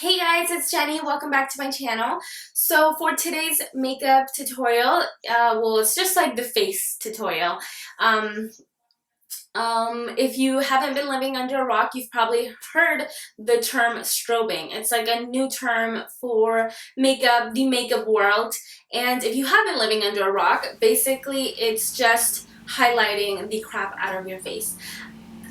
Hey guys, it's Jenny. Welcome back to my channel. So for today's makeup tutorial, well, it's just like the face tutorial. If you haven't been living under a rock, you've probably heard the term strobing. It's like a new term for makeup, the makeup world. And if you have been living under a rock, basically it's just highlighting the crap out of your face.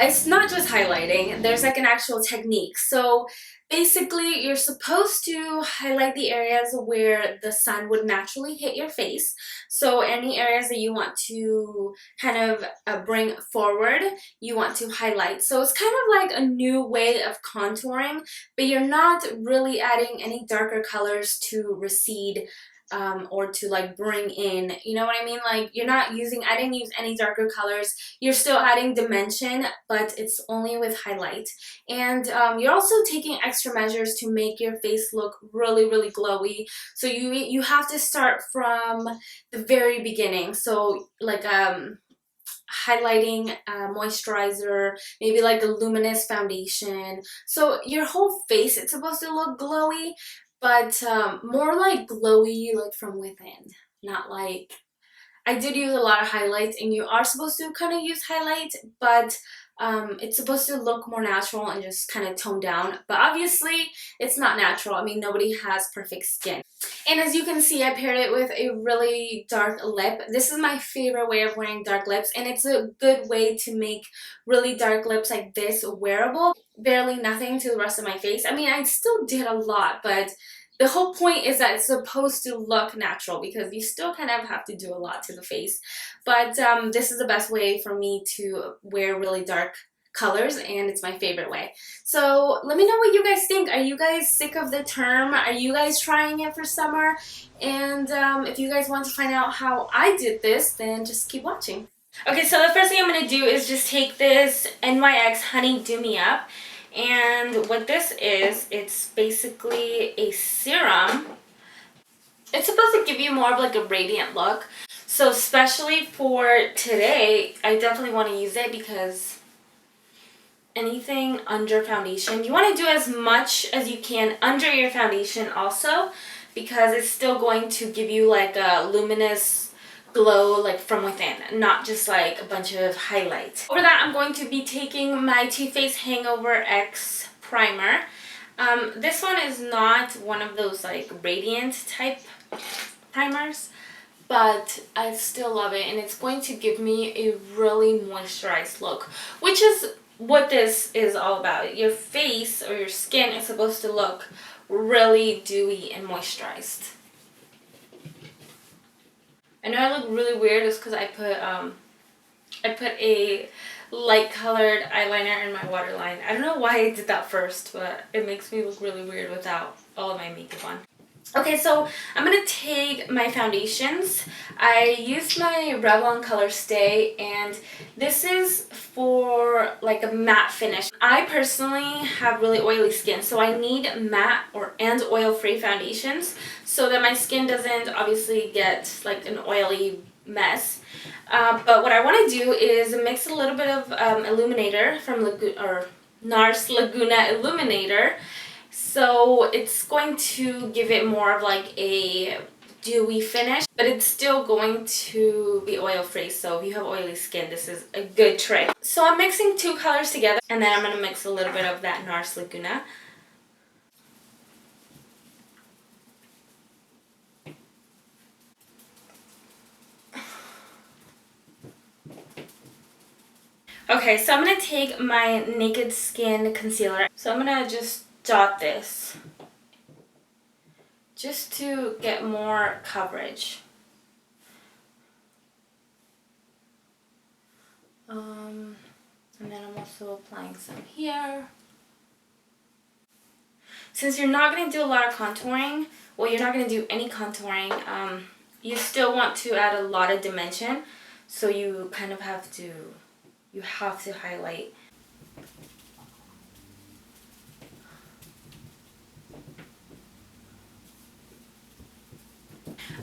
It's not just highlighting, there's like an actual technique. So basically you're supposed to highlight the areas where the sun would naturally hit your face. So any areas that you want to kind of bring forward, you want to highlight. So it's kind of like a new way of contouring, but you're not really adding any darker colors to recede or to like bring in, you know what I mean? Like I didn't use any darker colors. You're still adding dimension, but it's only with highlight. And you're also taking extra measures to make your face look really, really glowy. So you have to start from the very beginning. So like highlighting moisturizer, maybe like a luminous foundation. So your whole face, it's supposed to look glowy, but more like glowy like from within, not like, I did use a lot of highlights, and you are supposed to kind of use highlight, but it's supposed to look more natural and just kind of tone down. But obviously, it's not natural. I mean, nobody has perfect skin. And as you can see, I paired it with a really dark lip. This is my favorite way of wearing dark lips, and it's a good way to make really dark lips like this wearable. Barely nothing to the rest of my face. I mean, I still did a lot, but the whole point is that it's supposed to look natural because you still kind of have to do a lot to the face. But this is the best way for me to wear really dark colors, and it's my favorite way. So let me know what you guys think. Are you guys sick of the term? Are you guys trying it for summer? And if you guys want to find out how I did this, then just keep watching. Okay, so the first thing I'm going to do is just take this NYX Honey Do Me Up. And what this is, it's basically a serum. It's supposed to give you more of like a radiant look. So especially for today, I definitely want to use it because anything under foundation, you want to do as much as you can under your foundation also, because it's still going to give you like a luminous glow like from within, not just like a bunch of highlight. Over that, I'm going to be taking my Too Faced Hangover X primer. This one is not one of those like radiant type primers, but I still love it, and it's going to give me a really moisturized look, which is what this is all about. Your face or your skin is supposed to look really dewy and moisturized. I know I look really weird just because I put a light colored eyeliner in my waterline. I don't know why I did that first, but it makes me look really weird without all of my makeup on. Okay, so I'm going to take my foundations. I used my Revlon Color Stay, and this is for like a matte finish. I personally have really oily skin, so I need matte and oil-free foundations so that my skin doesn't obviously get like an oily mess. But what I want to do is mix a little bit of illuminator from NARS Laguna Illuminator. So it's going to give it more of like a dewy finish, but it's still going to be oil free. So if you have oily skin, this is a good trick. So I'm mixing two colors together, and then I'm going to mix a little bit of that NARS Laguna. Okay, so I'm going to take my Naked Skin concealer. So I'm going to just dot this just to get more coverage. And then I'm also applying some here. Since you're not going to do a lot of contouring, well, you're not going to do any contouring, you still want to add a lot of dimension, so you kind of have to, highlight.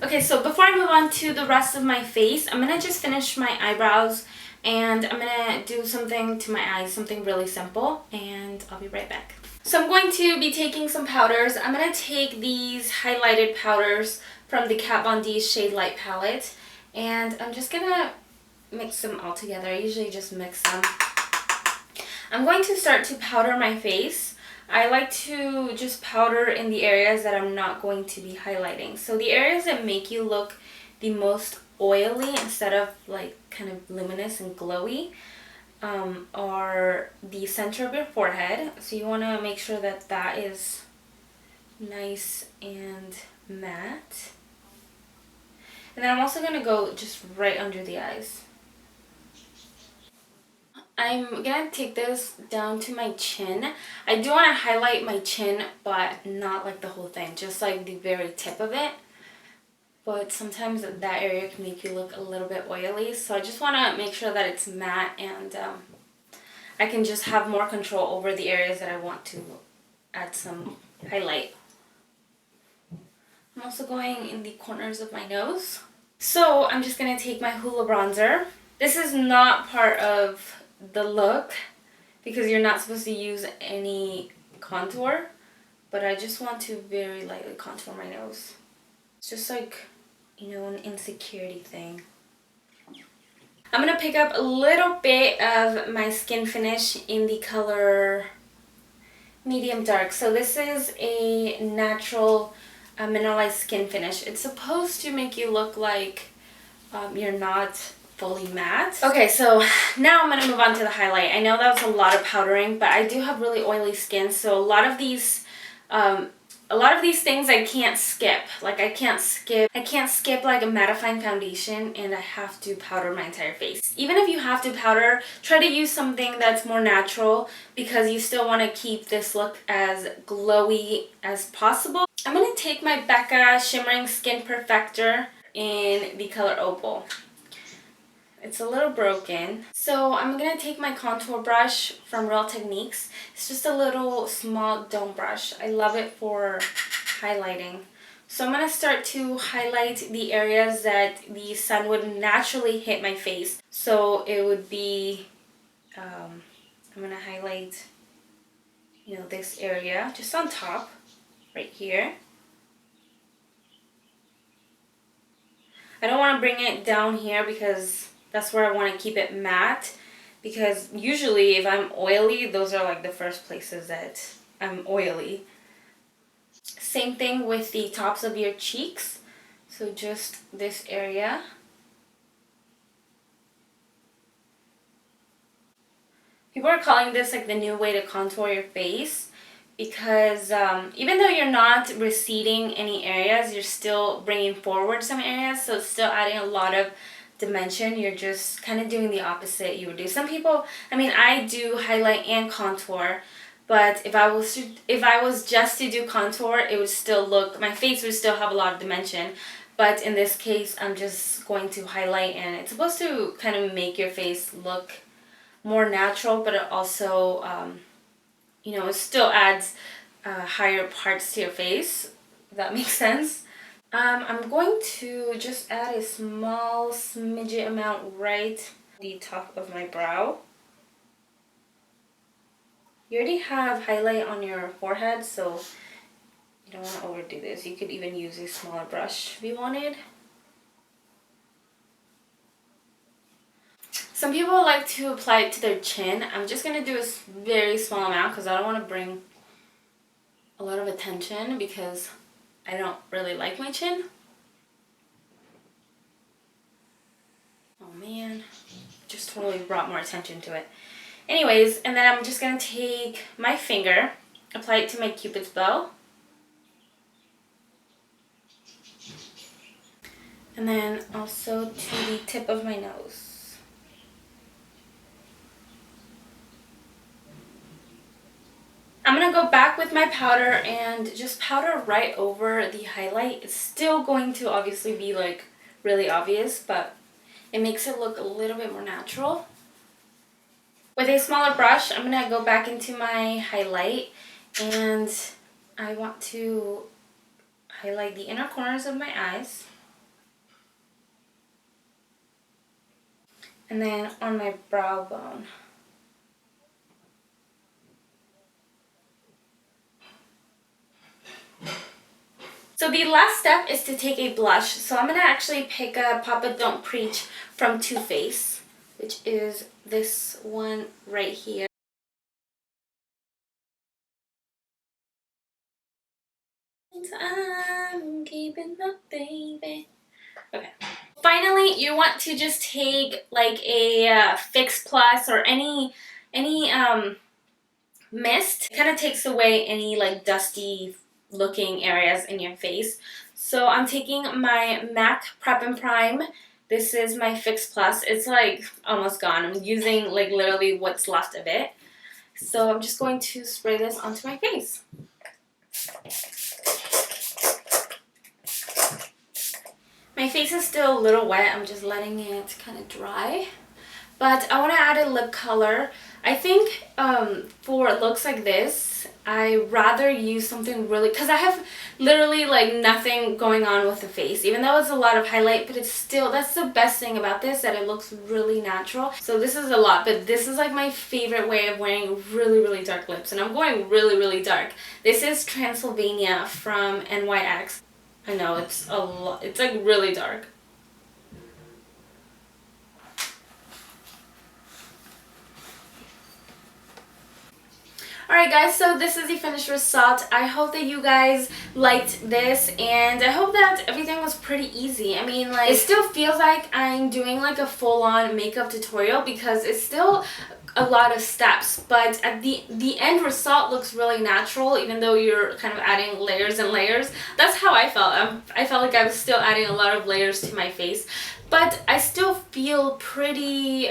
Okay, so before I move on to the rest of my face, I'm going to just finish my eyebrows, and I'm going to do something to my eyes, something really simple, and I'll be right back. So I'm going to be taking some powders. I'm going to take these highlighted powders from the Kat Von D Shade Light palette, and I'm just going to mix them all together. I usually just mix them. I'm going to start to powder my face. I like to just powder in the areas that I'm not going to be highlighting. So the areas that make you look the most oily instead of like kind of luminous and glowy are the center of your forehead. So you want to make sure that that is nice and matte. And then I'm also going to go just right under the eyes. I'm going to take this down to my chin. I do want to highlight my chin, but not like the whole thing, just like the very tip of it. But sometimes that area can make you look a little bit oily. So I just want to make sure that it's matte and I can just have more control over the areas that I want to add some highlight. I'm also going in the corners of my nose. So I'm just going to take my Hoola bronzer. This is not part of the look because you're not supposed to use any contour, but I just want to very lightly contour my nose. It's just like, you know, an insecurity thing. I'm going to pick up a little bit of my skin finish in the color medium dark. So this is a natural mineralized skin finish. It's supposed to make you look like you're not fully matte. Okay, so now I'm going to move on to the highlight. I know that was a lot of powdering, but I do have really oily skin, so a lot of these things I can't skip. Like I can't skip like a mattifying foundation, and I have to powder my entire face. Even if you have to powder, try to use something that's more natural because you still want to keep this look as glowy as possible. I'm going to take my Becca Shimmering Skin Perfector in the color Opal. It's a little broken. So I'm going to take my contour brush from Real Techniques. It's just a little small dome brush. I love it for highlighting. So I'm going to start to highlight the areas that the sun would naturally hit my face. So it would be, I'm going to highlight, you know, this area just on top, right here. I don't want to bring it down here because that's where I want to keep it matte, because usually if I'm oily, those are like the first places that I'm oily. Same thing with the tops of your cheeks. So just this area. People are calling this like the new way to contour your face because even though you're not receding any areas, you're still bringing forward some areas, so it's still adding a lot of dimension. You're just kind of doing the opposite you would do. Some people, I mean, I do highlight and contour, but if I was just to do contour, it would still look, my face would still have a lot of dimension. But in this case, I'm just going to highlight, and it's supposed to kind of make your face look more natural, but it also, you know, it still adds higher parts to your face, if that makes sense. I'm going to just add a small smidget amount right the top of my brow. You already have highlight on your forehead, so you don't want to overdo this. You could even use a smaller brush if you wanted. Some people like to apply it to their chin. I'm just going to do a very small amount because I don't want to bring a lot of attention because I don't really like my chin. Oh man, just totally brought more attention to it. Anyways, and then I'm just going to take my finger, apply it to my Cupid's bow. And then also to the tip of my nose. I'm going to go back with my powder and just powder right over the highlight. It's still going to obviously be like really obvious, but it makes it look a little bit more natural. With a smaller brush, I'm going to go back into my highlight, and I want to highlight the inner corners of my eyes. And then on my brow bone. So the last step is to take a blush. So I'm going to actually pick up Papa Don't Preach from Too Faced, which is this one right here. I'm keeping up, baby. Okay. Finally, you want to just take like a Fix Plus or any mist. It kind of takes away any like dusty looking areas in your face. So I'm taking my MAC Prep and Prime. This is my Fix Plus. It's like almost gone. I'm using like literally what's left of it. So I'm just going to spray this onto my face. My face is still a little wet. I'm just letting it kind of dry. But I want to add a lip color. I think for looks like this, I rather use something really, because I have literally like nothing going on with the face, even though it's a lot of highlight, but it's still, that's the best thing about this, that it looks really natural. So this is a lot, but this is like my favorite way of wearing really, really dark lips, and I'm going really, really dark. This is Transylvania from NYX. I know it's a lot, it's like really dark. Alright guys, so this is the finished result. I hope that you guys liked this, and I hope that everything was pretty easy. I mean, like, it still feels like I'm doing like a full-on makeup tutorial because it's still a lot of steps, but at the end result looks really natural, even though you're kind of adding layers and layers. That's how I felt. I felt like I was still adding a lot of layers to my face, but I still feel pretty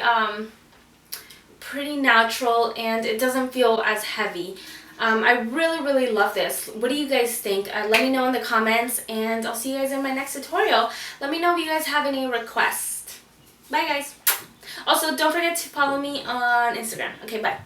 natural, and it doesn't feel as heavy. I really, really love this. What do you guys think? Let me know in the comments, and I'll see you guys in my next tutorial. Let me know if you guys have any requests. Bye guys. Also, don't forget to follow me on Instagram. Okay, bye.